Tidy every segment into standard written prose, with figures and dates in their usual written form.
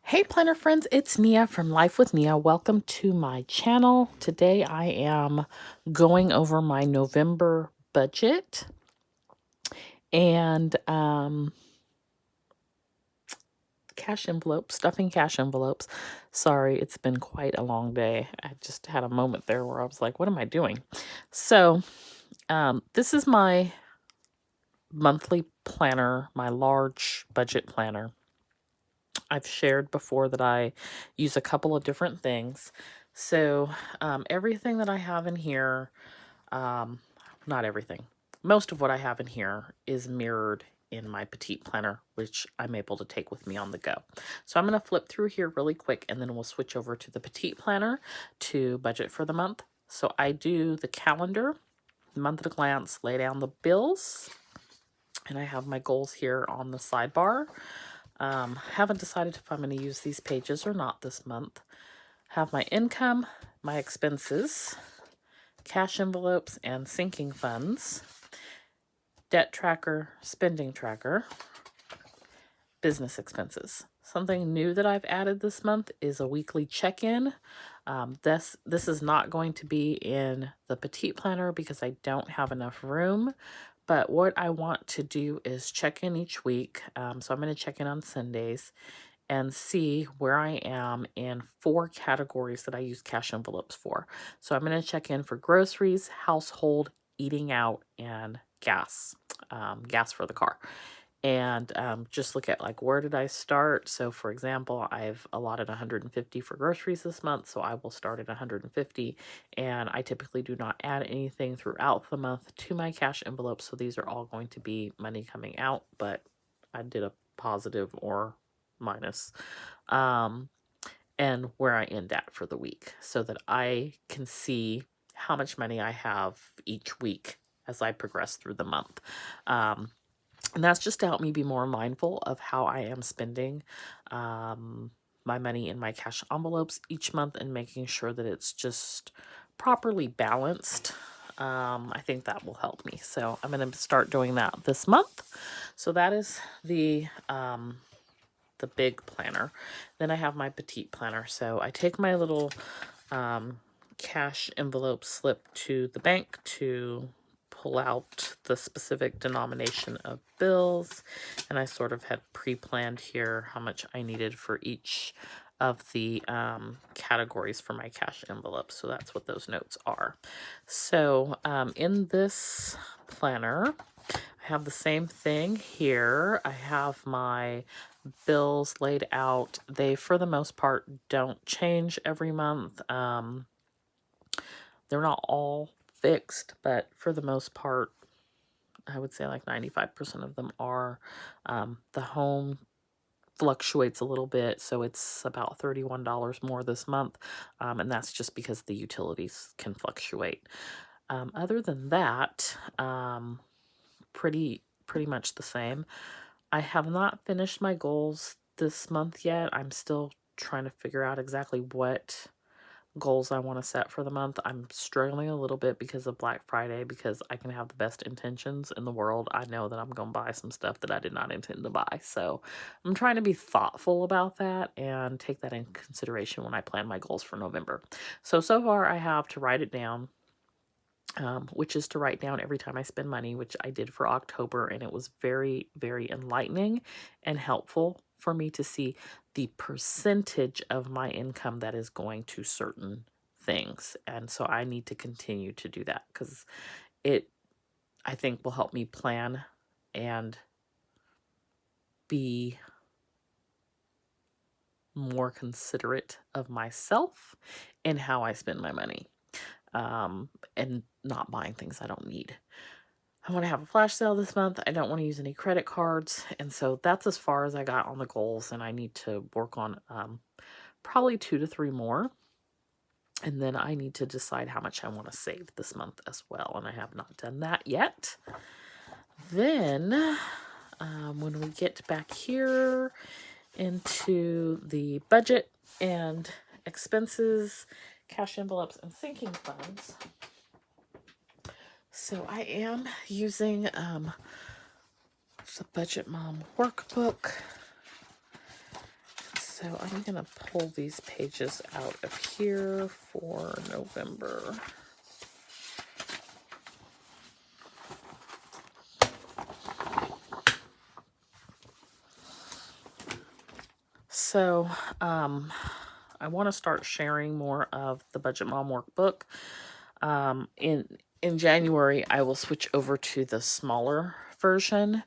Hey planner friends, it's Nia from Life with Nia. Welcome to my channel. Today I am going over my November budget and stuffing cash envelopes. Sorry, it's been quite a long day. I just had a moment there where I was like, what am I doing? So this is my monthly planner, my large budget planner. I've shared before that I use a couple of different things. So everything that I have in here, not everything, most of what I have in here is mirrored in my Petite planner, which I'm able to take with me on the go. So I'm going to flip through here really quick and then we'll switch over to the Petite planner to budget for the month. So I do the calendar, month at a glance, lay down the bills, and I have my goals here on the sidebar. Haven't decided if I'm going to use these pages or not this month. Have my income, my expenses, cash envelopes and sinking funds, debt tracker, spending tracker, business expenses. Something new that I've added this month is a weekly check-in. This is not going to be in the Petite planner because I don't have enough room. But what I want to do is check in each week. So I'm going to check in on Sundays and see where I am in 4 categories that I use cash envelopes for. So I'm going to check in for groceries, household, eating out, and gas, gas for the car. And just look at like, where did I start? So for example, I've allotted 150 for groceries this month, so I will start at 150. And I typically do not add anything throughout the month to my cash envelope. So these are all going to be money coming out, but I did a positive or minus. And where I end at for the week so that I can see how much money I have each week as I progress through the month. And that's just to help me be more mindful of how I am spending my money in my cash envelopes each month and making sure that it's just properly balanced. I think that will help me. So I'm going to start doing that this month. So that is the big planner. Then I have my Petite planner. So I take my little cash envelope slip to the bank to pull out the specific denomination of bills, and I sort of had pre-planned here how much I needed for each of the categories for my cash envelope. So that's what those notes are. So in this planner, I have the same thing here. I have my bills laid out. They, for the most part, don't change every month. They're not all fixed, but for the most part, I would say like 95% of them are. The home fluctuates a little bit, so it's about $31 more this month, and that's just because the utilities can fluctuate. Other than that, pretty much the same. I have not finished my goals this month yet. I'm still trying to figure out exactly what goals I want to set for the month. I'm struggling a little bit because of Black Friday, because I can have the best intentions in the world. I know that I'm going to buy some stuff that I did not intend to buy. So I'm trying to be thoughtful about that and take that in consideration when I plan my goals for November. So far I have to write it down. Which is to write down every time I spend money, which I did for October, and it was very, very enlightening and helpful for me to see the percentage of my income that is going to certain things. And so I need to continue to do that because it, I think, will help me plan and be more considerate of myself and how I spend my money. And not buying things I don't need. I want to have a flash sale this month. I don't want to use any credit cards. And so that's as far as I got on the goals. And I need to work on probably 2 to 3 more. And then I need to decide how much I want to save this month as well. And I have not done that yet. Then when we get back here into the budget and expenses, cash envelopes, and sinking funds. So I am using the Budget Mom Workbook. So So I'm going to pull these pages out of here for November. So I want to start sharing more of the Budget Mom Workbook. In January, I will switch over to the smaller version,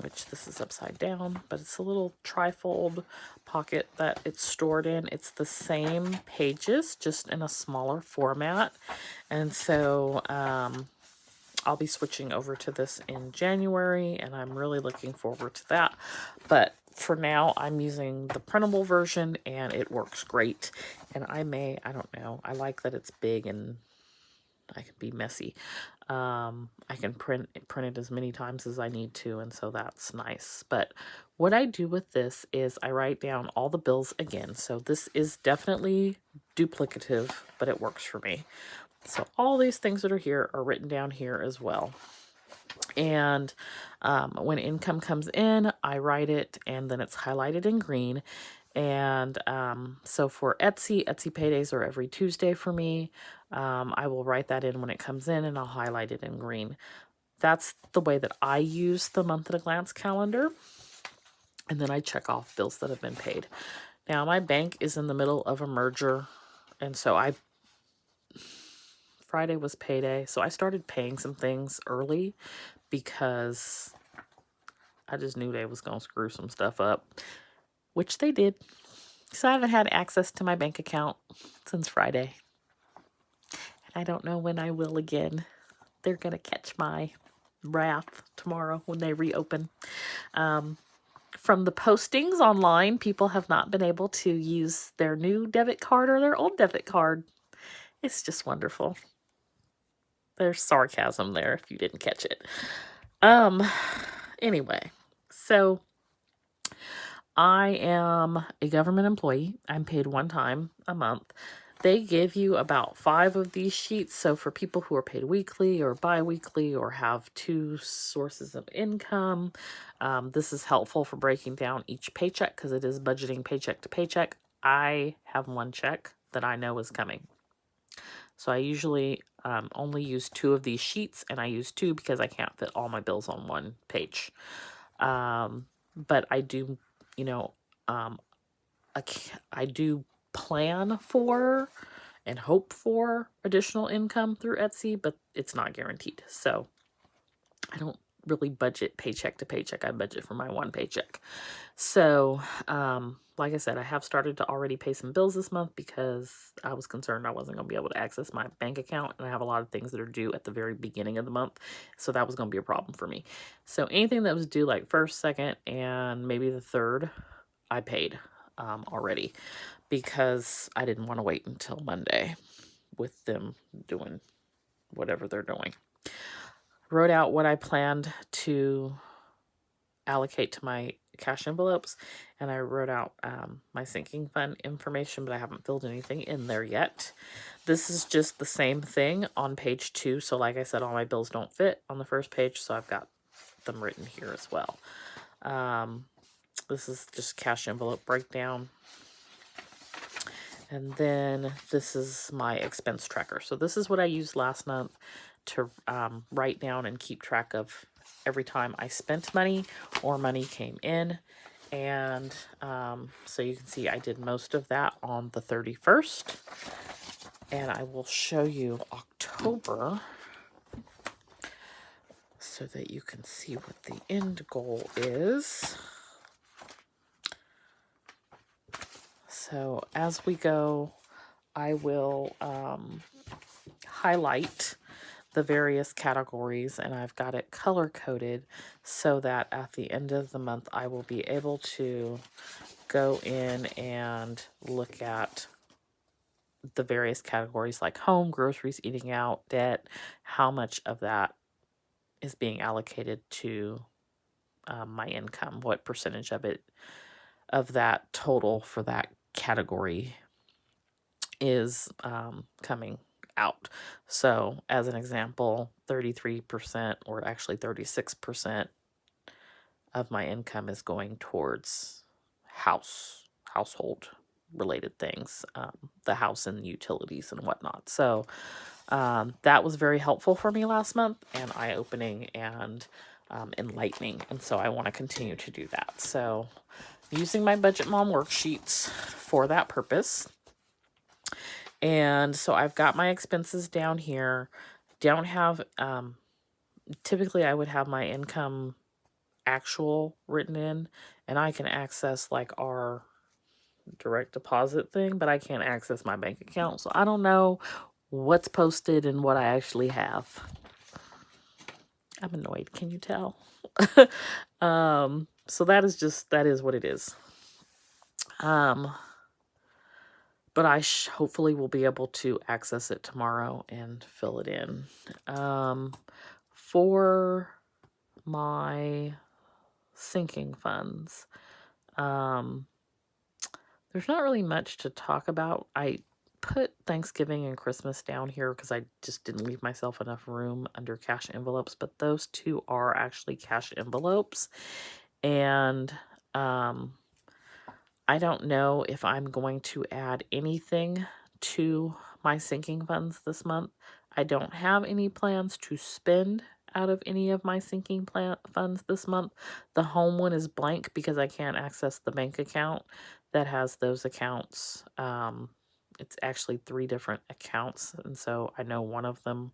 which this is upside down, but it's a little trifold pocket that it's stored in. It's the same pages, just in a smaller format. And so I'll be switching over to this in January, and I'm really looking forward to that. But for now, I'm using the printable version, and it works great. And I don't know, I like that it's big and I can be messy. I can print it as many times as I need to, and so that's nice. But what I do with this is I write down all the bills again. So this is definitely duplicative, but it works for me. So all these things that are here are written down here as well. And when income comes in, I write it, and then it's highlighted in green. And so for Etsy paydays are every Tuesday for me. I will write that in when it comes in, and I'll highlight it in green. That's the way that I use the month at a glance calendar. And then I check off bills that have been paid. Now, my bank is in the middle of a merger, and so Friday was payday, so I started paying some things early because I just knew they was going to screw some stuff up, which they did. So I haven't had access to my bank account since Friday. And I don't know when I will again. They're going to catch my wrath tomorrow when they reopen. From the postings online, people have not been able to use their new debit card or their old debit card. It's just wonderful. There's sarcasm there if you didn't catch it. Anyway, so I am a government employee. I'm paid one time a month. They give you about 5 of these sheets. So for people who are paid weekly or bi-weekly or have 2 sources of income, this is helpful for breaking down each paycheck because it is budgeting paycheck to paycheck. I have one check that I know is coming. So I usually only use 2 of these sheets, and I use 2 because I can't fit all my bills on one page. But I do, I do plan for and hope for additional income through Etsy, but it's not guaranteed. So I don't really budget paycheck to paycheck. I budget for my one paycheck. So, like I said, I have started to already pay some bills this month because I was concerned I wasn't going to be able to access my bank account, and I have a lot of things that are due at the very beginning of the month. So that was going to be a problem for me. So anything that was due like 1st, 2nd, and maybe the 3rd, I paid already because I didn't want to wait until Monday with them doing whatever they're doing. Wrote out what I planned to allocate to my cash envelopes, and I wrote out my sinking fund information, but I haven't filled anything in there yet. This is just the same thing on page 2. So like I said, all my bills don't fit on the first page, so I've got them written here as well. This is just cash envelope breakdown. And then this is my expense tracker. So this is what I used last month to write down and keep track of every time I spent money or money came in. And so you can see I did most of that on the 31st. And I will show you October so that you can see what the end goal is. So as we go, I will highlight the various categories, and I've got it color coded so that at the end of the month I will be able to go in and look at the various categories like home, groceries, eating out, debt, how much of that is being allocated to my income, what percentage of that total for that category is coming out. So as an example, 33% or actually 36% of my income is going towards household related things, the house and utilities and whatnot. So that was very helpful for me last month, and eye-opening and enlightening. And so I want to continue to do that. So using my Budget Mom worksheets for that purpose. And so I've got my expenses down here. Don't have, typically I would have my income actual written in, and I can access like our direct deposit thing, but I can't access my bank account. So I don't know what's posted and what I actually have. I'm annoyed. Can you tell? So that is what it is. But I hopefully will be able to access it tomorrow and fill it in. For my sinking funds, there's not really much to talk about. I put Thanksgiving and Christmas down here because I just didn't leave myself enough room under cash envelopes, but those two are actually cash envelopes. And I don't know if I'm going to add anything to my sinking funds this month. I don't have any plans to spend out of any of my sinking funds this month. The home one is blank because I can't access the bank account that has those accounts. It's actually 3 different accounts, and so I know one of them,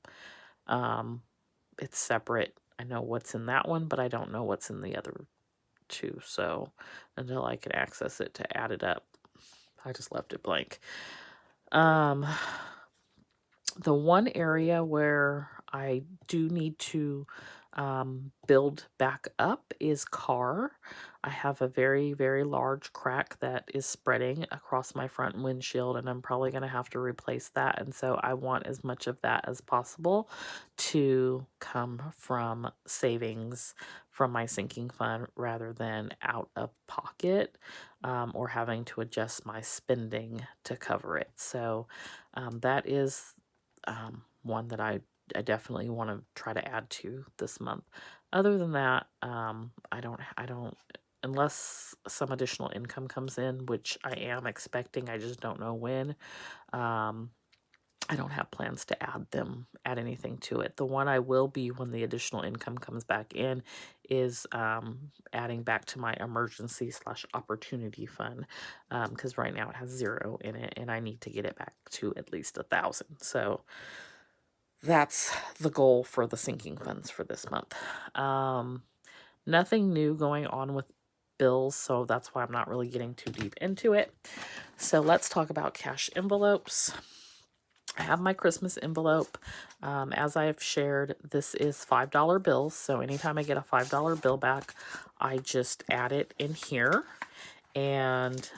it's separate. I know what's in that one, but I don't know what's in the other 2. So until I can access it to add it up, I just left it blank. The one area where I do need to build back up is car. I have a very, very large crack that is spreading across my front windshield, and I'm probably going to have to replace that. And so I want as much of that as possible to come from savings from my sinking fund rather than out of pocket, or having to adjust my spending to cover it. So that is one that I definitely want to try to add to this month. Other than that, I don't, unless some additional income comes in, which I am expecting, I just don't know when. I don't have plans to add anything to it. The one I will be when the additional income comes back in is adding back to my emergency/opportunity fund, because right now it has 0 in it, and I need to get it back to at least 1,000. So that's the goal for the sinking funds for this month. Nothing new going on with bills, so that's why I'm not really getting too deep into it. So let's talk about cash envelopes. I have my Christmas envelope. As I have shared, this is $5 bills. So anytime I get a $5 bill back, I just add it in here. And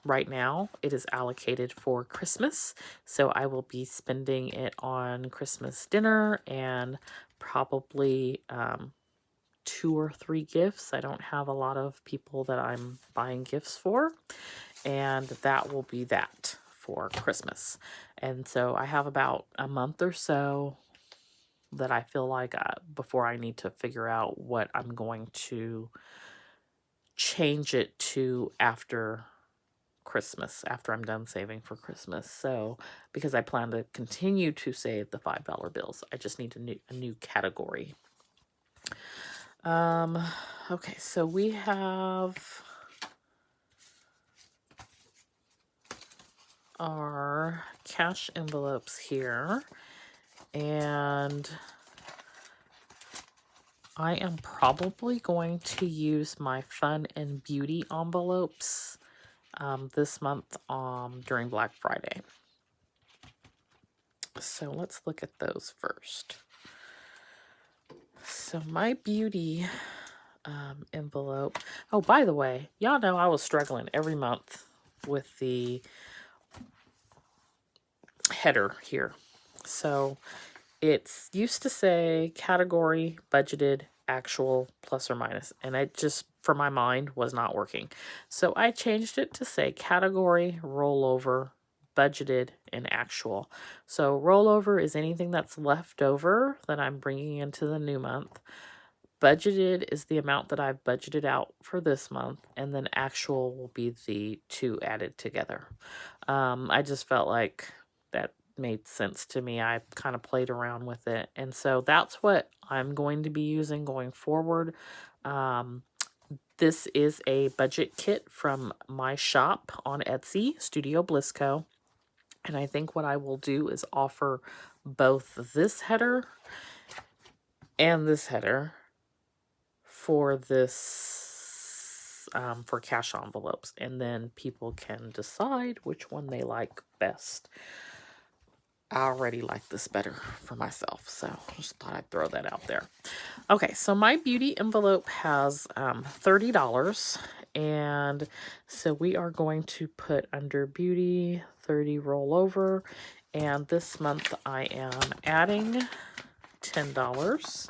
right now it is allocated for Christmas. So I will be spending it on Christmas dinner and probably 2 or 3 gifts. I don't have a lot of people that I'm buying gifts for. And that will be that for Christmas. And so I have about a month or so that I feel like before I need to figure out what I'm going to change it to after Christmas, after I'm done saving for Christmas. So because I plan to continue to save the $5 bills, I just need a new category. Okay, so we have our cash envelopes here, and I am probably going to use my fun and beauty envelopes this month during Black Friday. So let's look at those first. So my beauty envelope. Oh, by the way, y'all know I was struggling every month with the header here. So it's used to say category, budgeted, actual, plus or minus, and it just, for my mind, was not working. So I changed it to say category, rollover, budgeted, and actual. So rollover is anything that's left over that I'm bringing into the new month. budgeted is the amount that I've budgeted out for this month, and then actual will be the two added together. I just felt like that made sense to me. I kind of played around with it, and so that's what I'm going to be using going forward. Um, this is a budget kit from my shop on Etsy, Studio Bliss Co. And I think what I will do is offer both this header and this header for this for cash envelopes, and then people can decide which one they like best. I already like this better for myself, so just thought I'd throw that out there. Okay, so my beauty envelope has $30, and so we are going to put under beauty 30 rollover, and this month I am adding $10.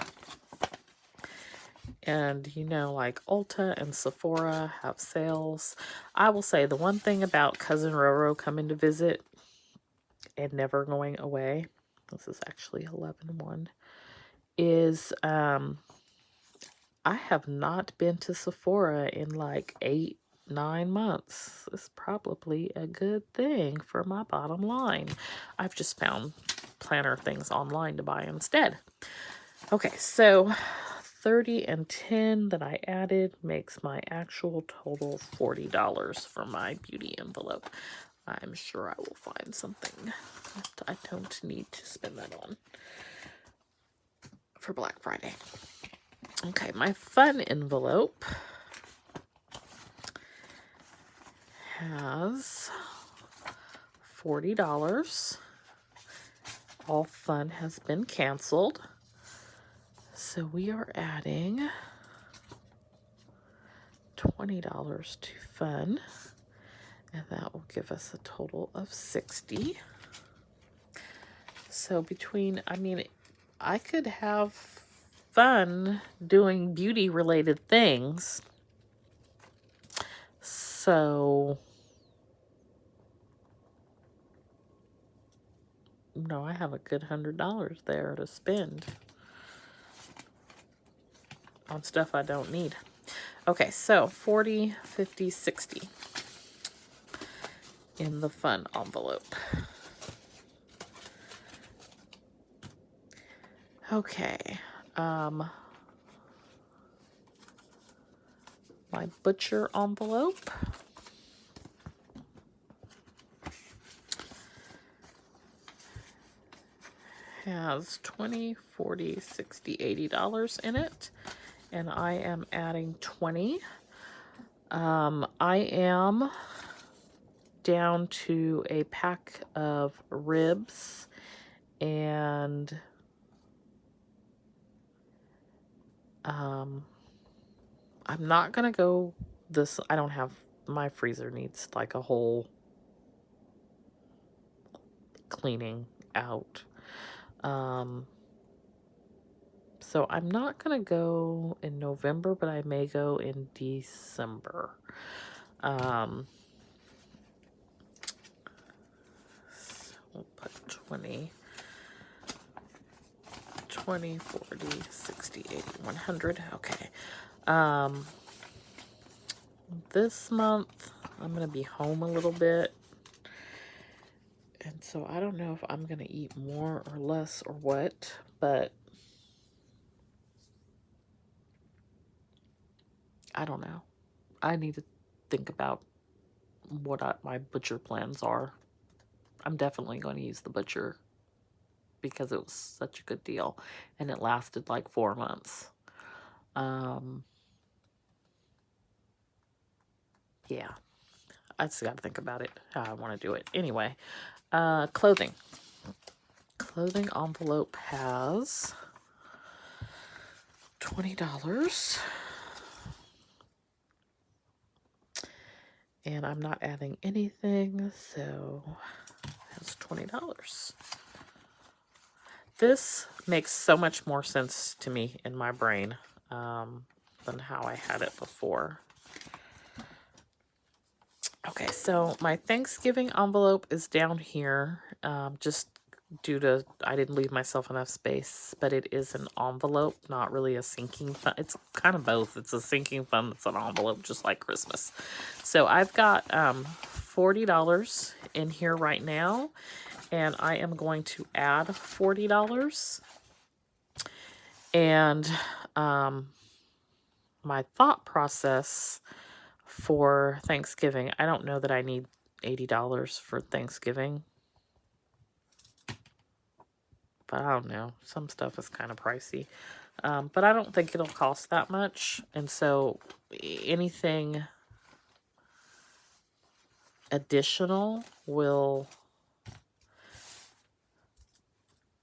And you know, like Ulta and Sephora have sales. I will say the one thing about Cousin Roro coming to visit and never going away, this is actually 11/1, is I have not been to Sephora in like 8-9 months. It's probably a good thing for my bottom line. I've just found planner things online to buy instead. Okay, so 30 and 10 that I added makes my actual total $40 for my beauty envelope. I'm sure I will find something that I don't need to spend that on for Black Friday. Okay, my fun envelope has $40. All fun has been canceled. So we are adding $20 to fun, and that will give us a total of $60. So between, I mean, I could have fun doing beauty related things. So, no, I have a good $100 there to spend on stuff I don't need. Okay, so 40, 50, 60 in the fun envelope. Okay, my butcher envelope has $20, $40, $60, $80 in it, and I am adding 20. I am down to a pack of ribs, and I'm not gonna go this. I don't have, my freezer needs like a whole cleaning out. So I'm not gonna go in November, but I may go in December. So we'll put 20, 40, 60, 80, 100. Okay. This month I'm gonna be home a little bit, and so I don't know if I'm gonna eat more or less or what, but I don't know. I need to think about what my butcher plans are. I'm definitely going to use the butcher because it was such a good deal, and it lasted like 4 months. Yeah, I just got to think about it, how I want to do it. Anyway, clothing. Clothing envelope has $20. And I'm not adding anything, so that's $20. This makes so much more sense to me in my brain than how I had it before. Okay, so my Thanksgiving envelope is down here. Just due to I didn't leave myself enough space, but it is an envelope, not really a sinking fund. It's kind of both. It's a sinking fund that's an envelope, just like Christmas. So I've got $40 in here right now, and I am going to add $40. And my thought process for Thanksgiving, I don't know that I need $80 for Thanksgiving. But I don't know. Some stuff is kind of pricey. But I don't think it'll cost that much. And so anything additional will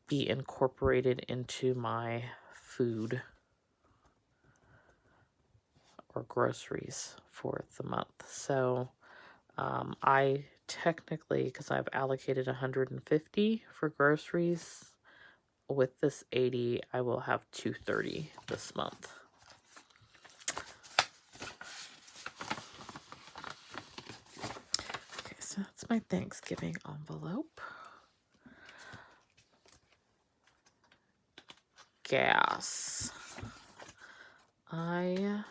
be incorporated into my food or groceries for the month. So I technically, because I've allocated $150 for groceries, with this 80, I will have $230 this month. Okay, so that's my Thanksgiving envelope. Gas. I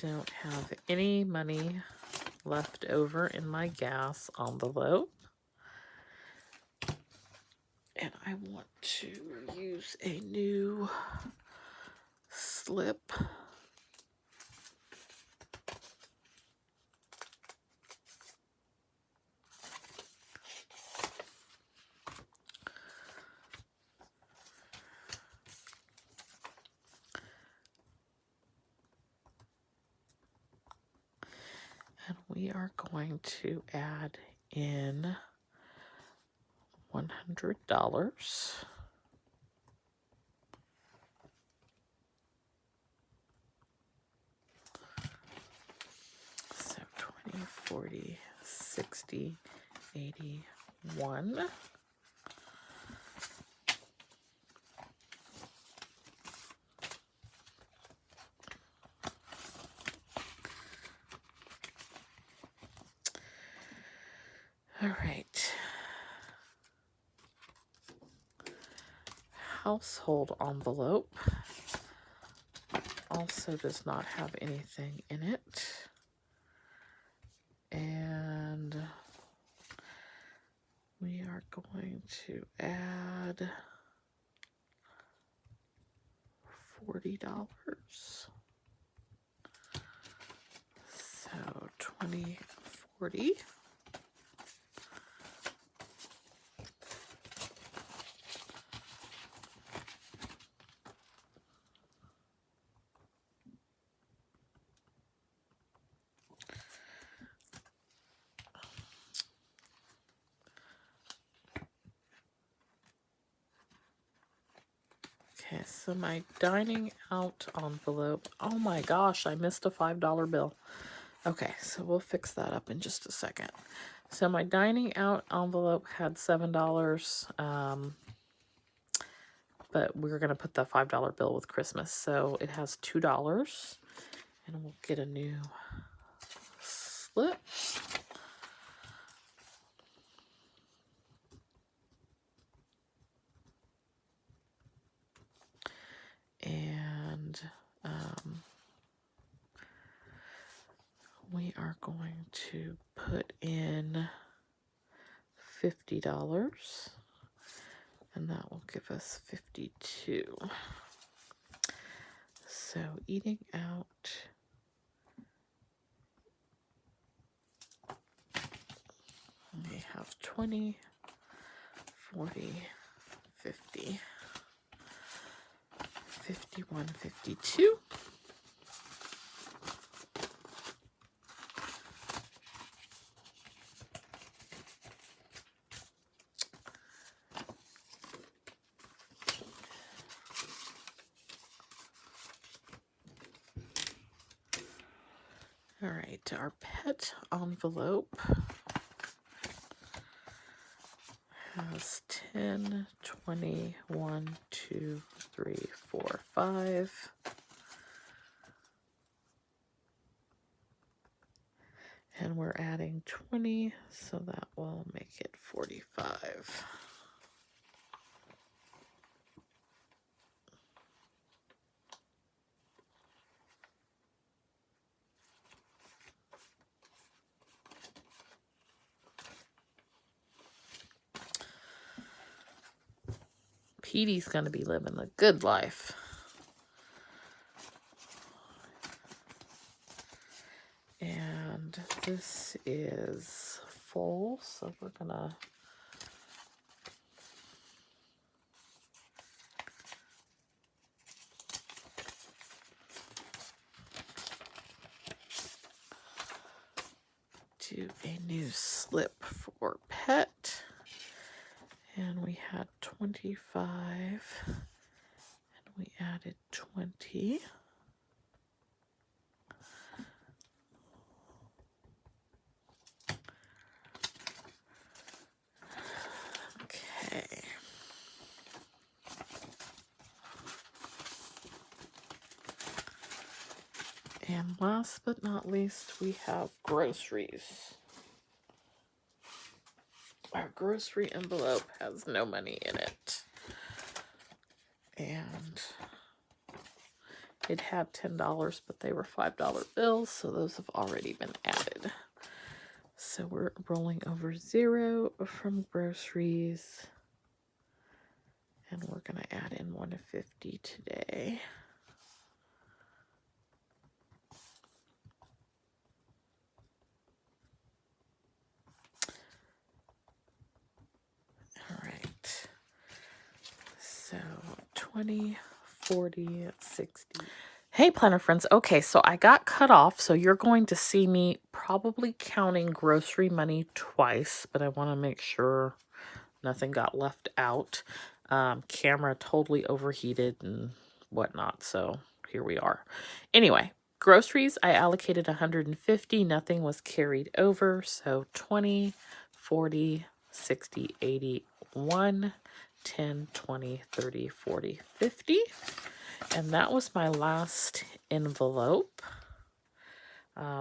don't have any money left over in my gas envelope. And I want to use a new slip. And we are going to add in $100. So 20, 40, 60, 81. All right. Household envelope also does not have anything in it. And we are going to add $40. So 20, 40. Okay, so my dining out envelope. Oh my gosh, I missed a $5 bill. Okay, so we'll fix that up in just a second. So my dining out envelope had $7, but we're going to put the $5 bill with Christmas. So it has $2, and we'll get a new slip. And we are going to put in $50, and that will give us 52. So eating out, we have 20, 40, 50, 51, 52. All right, our pet envelope has 10, 20, 1, 2, 3, 4, 5. And we're adding 20, so that will make it 45. Petey's going to be living the good life. And this is full, so we're going to do a new slip for pet. And we had 25, and we added 20. Okay. And last but not least, we have groceries. Our grocery envelope has no money in it. And it had $10, but they were $5 bills, so those have already been added. So we're rolling over 0 from groceries. And we're going to add in $150 today. All right. So 20, 40, 60. Hey, planner friends. Okay, so I got cut off, so you're going to see me probably counting grocery money twice, but I want to make sure nothing got left out. Camera totally overheated and whatnot, so here we are. Anyway, groceries, I allocated 150. Nothing was carried over, so 20, 40, 60, 80, 1, 10, 20, 30, 40, 50. And that was my last envelope.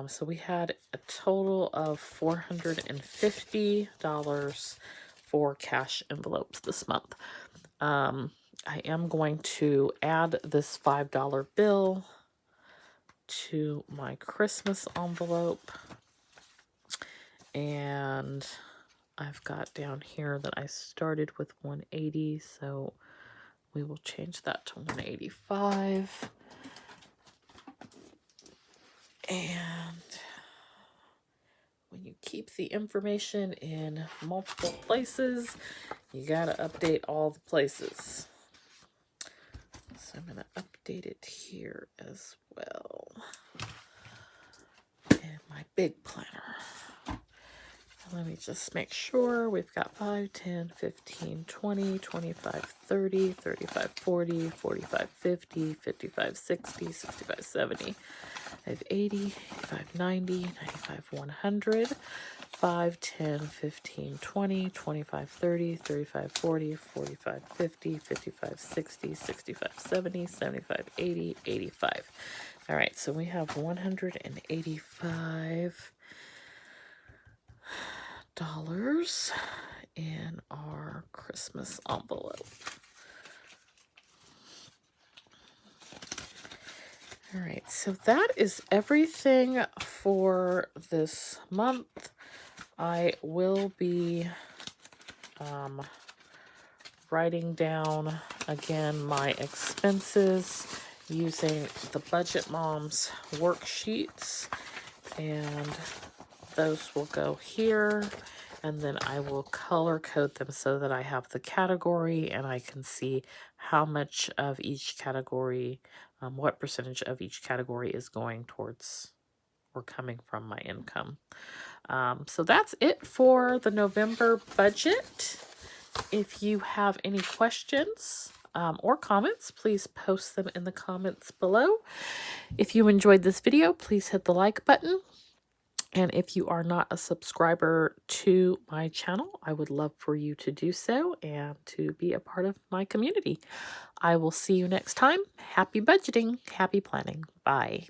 So we had a total of $450 for cash envelopes this month. I am going to add this $5 bill to my Christmas envelope. And I've got down here that I started with 180, so we will change that to 185. And when you keep the information in multiple places, you gotta update all the places. So I'm gonna update it here as well in my big planner. Let me just make sure we've got 5, 10, 15, 20, 25, 30, 35, 40, 45, 50, 55, 60, 65, 70. I have 80, 85, 90, 95, 100, 5, 10, 15, 20, 25, 30, 35, 40, 45, 50, 55, 60, 65, 70, 75, 80, 85. All right, so we have $185 in our Christmas envelope. All right, so that is everything for this month. I will be writing down again my expenses using the Budget Mom's worksheets, and those will go here, and then I will color code them so that I have the category and I can see how much of each category, what percentage of each category is going towards or coming from my income. So that's it for the November budget. If you have any questions or comments, please post them in the comments below. If you enjoyed this video, please hit the like button. And if you are not a subscriber to my channel, I would love for you to do so and to be a part of my community. I will see you next time. Happy budgeting, happy planning. Bye.